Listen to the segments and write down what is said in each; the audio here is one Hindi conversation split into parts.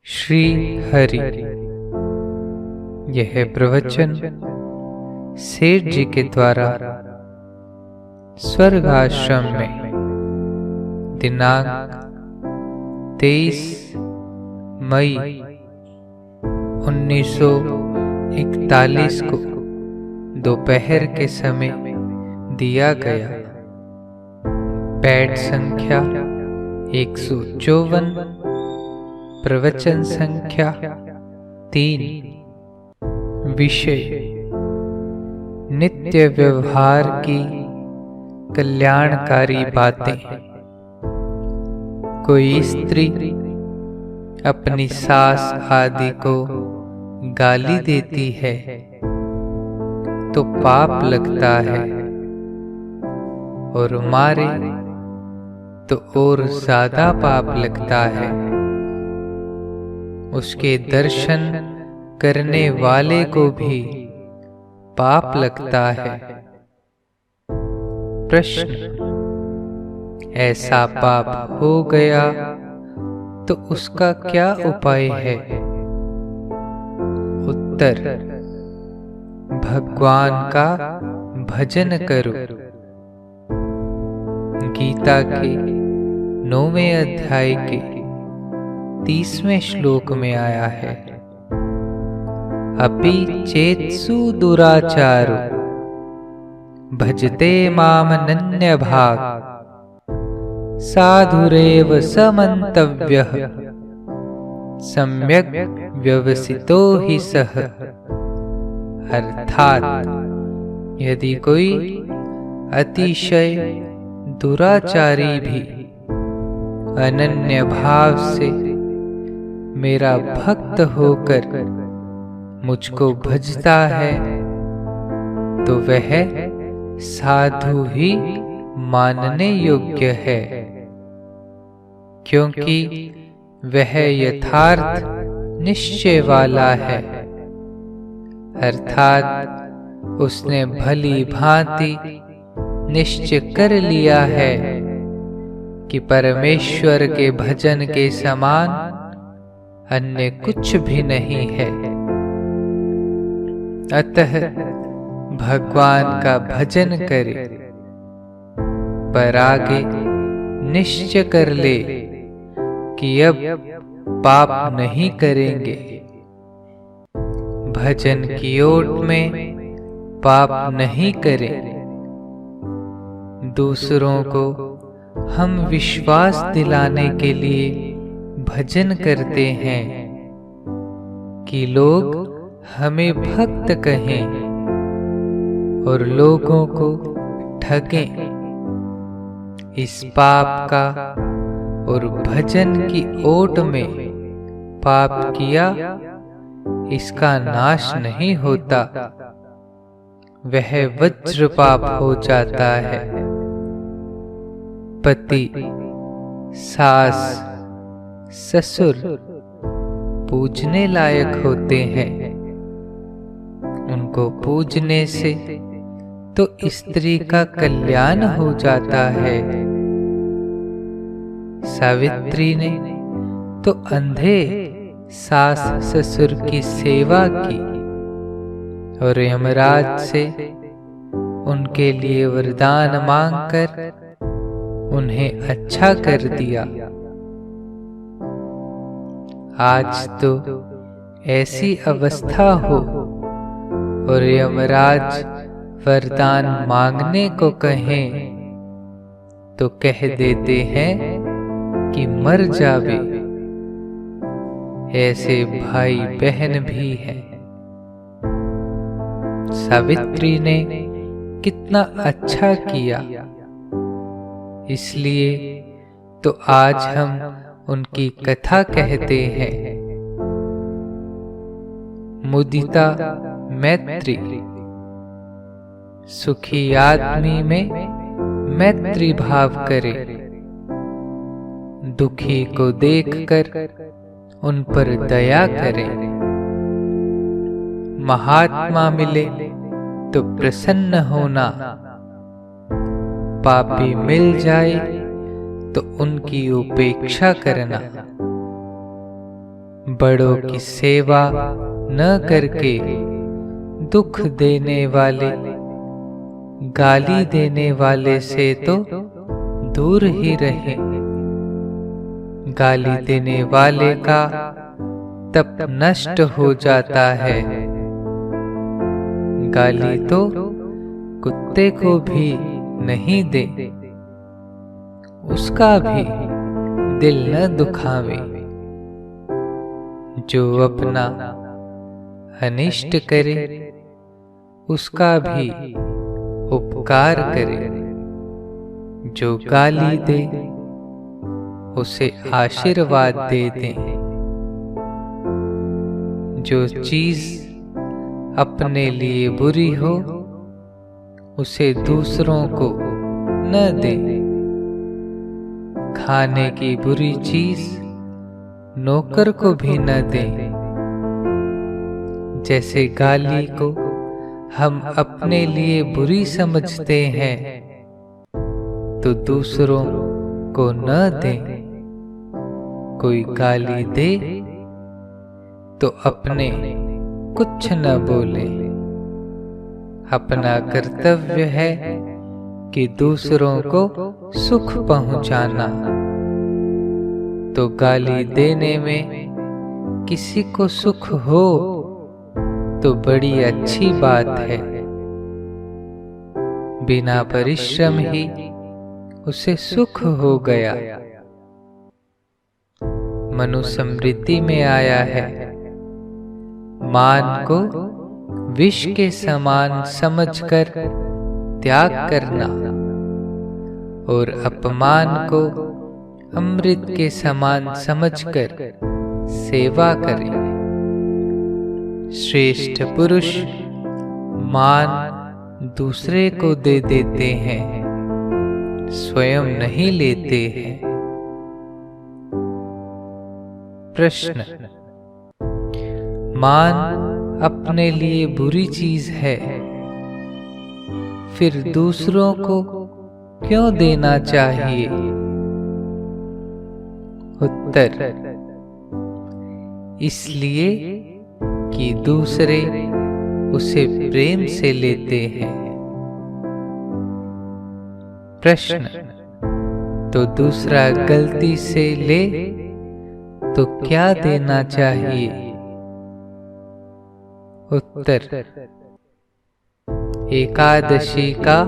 श्री हरि। यह प्रवचन सेठ जी के द्वारा स्वर्ग आश्रम में दिनांक 23 मई 1941 को दोपहर के समय दिया गया। पैड संख्या 154, प्रवचन संख्या 3। विषय नित्य व्यवहार की कल्याणकारी बातें। कोई स्त्री अपनी सास आदि को गाली देती है तो पाप लगता है, और मारे तो और ज्यादा पाप लगता है। उसके दर्शन करने वाले को भी पाप लगता है। प्रश्न: ऐसा पाप हो गया तो उसका क्या उपाय है? उत्तर: भगवान का भजन करो। गीता के 9वें अध्याय के 30वें श्लोक में आया है, अपि चेत्सु दुराचारो भजते माम अनन्य भाग साधुरेव समन्तव्यः सम्यक व्यवसितो हि सः। अर्थात यदि कोई अतिशय दुराचारी भी अनन्य भाव से मेरा भक्त होकर मुझको भजता है तो वह साधु ही मानने योग्य है, क्योंकि वह यथार्थ निश्चय वाला है। अर्थात उसने भली भांति निश्चय कर लिया है कि परमेश्वर के भजन के समान अन्य कुछ भी नहीं है। अतः भगवान का भजन करे, पर आगे निश्चय कर ले कि अब पाप नहीं करेंगे। भजन की ओट में पाप नहीं करें। दूसरों को हम विश्वास दिलाने के लिए भजन करते हैं कि लोग हमें भक्त कहें और लोगों को ठगें। इस पाप का और भजन की ओट में पाप किया, इसका नाश नहीं होता, वह वज्र पाप हो जाता है। पति, सास, ससुर पूजने लायक होते हैं। उनको पूजने से तो स्त्री का कल्याण हो जाता है। सावित्री ने तो अंधे सास ससुर की सेवा की और यमराज से उनके लिए वरदान मांगकर उन्हें अच्छा कर दिया। आज तो ऐसी अवस्था हो और यमराज वरदान मांगने को कहें तो कह देते हैं कि मर जावे। ऐसे भाई बहन भी हैं। सावित्री ने कितना अच्छा किया, इसलिए तो आज हम उनकी कथा कहते हैं। मुदिता मैत्री। सुखी आदमी में मैत्री भाव करे। दुखी को देखकर उन पर दया करे। महात्मा मिले तो प्रसन्न होना, पापी मिल जाए तो उनकी उपेक्षा करना। बड़ों की सेवा न करके दुख देने वाले, गाली देने वाले से तो दूर ही रहें। गाली देने वाले का तप नष्ट हो जाता है। गाली तो कुत्ते को भी नहीं दे, उसका भी दिल न दुखावे। जो अपना अनिष्ट करे, उसका भी उपकार करे। जो गाली दे, उसे आशीर्वाद दे दें। जो चीज अपने लिए बुरी हो, उसे दूसरों को न दे। खाने की बुरी चीज नौकर को भी न दे। जैसे गाली को हम अपने लिए बुरी समझते हैं, तो दूसरों को न दें। कोई गाली दे तो अपने कुछ न बोले। अपना कर्तव्य है कि दूसरों को सुख पहुंचाना। तो गाली देने में किसी को सुख हो तो बड़ी अच्छी बात है। बिना परिश्रम ही उसे सुख हो गया। मनुस्मृति में आया है, मान को विष के समान समझकर त्याग करना और अपमान को अमृत के समान समझकर सेवा करें। श्रेष्ठ पुरुष मान दूसरे को दे देते हैं, स्वयं नहीं लेते हैं। प्रश्न: मान अपने लिए बुरी चीज है, फिर दूसरों को क्यों देना चाहिए? उत्तर: इसलिए कि दूसरे उसे प्रेम से लेते हैं। प्रश्न: तो दूसरा गलती से ले तो क्या देना चाहिए? उत्तर: एकादशी का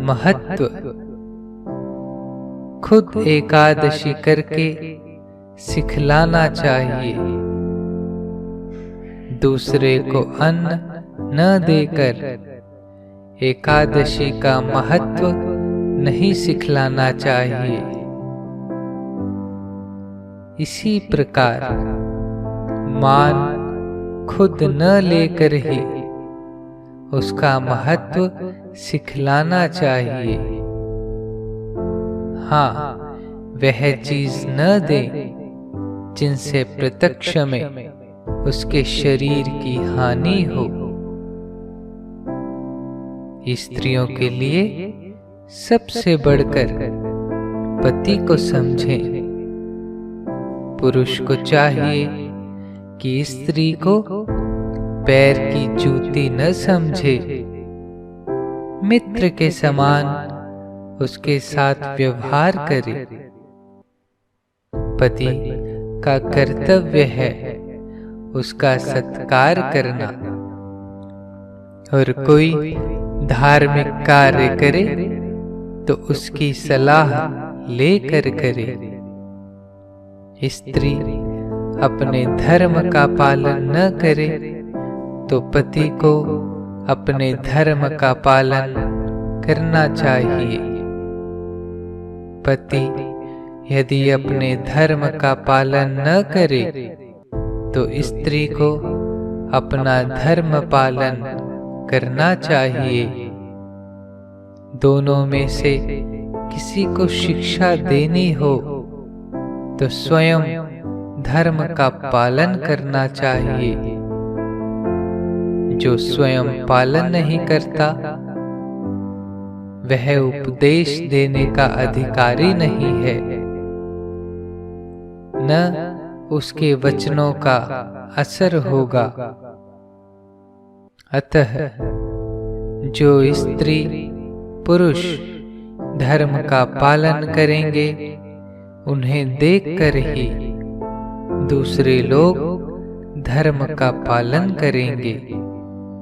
महत्व। खुद एकादशी करके सिखलाना चाहिए। दूसरे को अन्न न देकर एकादशी का महत्व नहीं सिखलाना चाहिए। इसी प्रकार मान खुद न लेकर ही उसका महत्व सिखलाना चाहिए। हाँ, वह चीज न दे जिनसे प्रत्यक्ष में उसके शरीर की हानि हो। स्त्रियों के लिए सबसे बढ़कर पति को समझें। पुरुष को चाहिए कि स्त्री को पैर की जूती न समझे, मित्र के समान उसके साथ व्यवहार करे। पति का कर्तव्य है उसका सत्कार करना, और कोई धार्मिक कार्य करे तो उसकी सलाह लेकर करे। स्त्री अपने धर्म का पालन न करे तो पति को अपने धर्म का पालन करना चाहिए। पति यदि अपने धर्म का पालन न करे तो स्त्री को अपना धर्म पालन करना चाहिए। दोनों में से किसी को शिक्षा देनी हो तो स्वयं धर्म का पालन करना चाहिए। जो स्वयं पालन नहीं करता वह उपदेश देने का अधिकारी नहीं है। न उसके वचनों का असर होगा। अतः जो स्त्री पुरुष धर्म का पालन करेंगे, उन्हें देखकर ही दूसरे लोग धर्म का पालन करेंगे।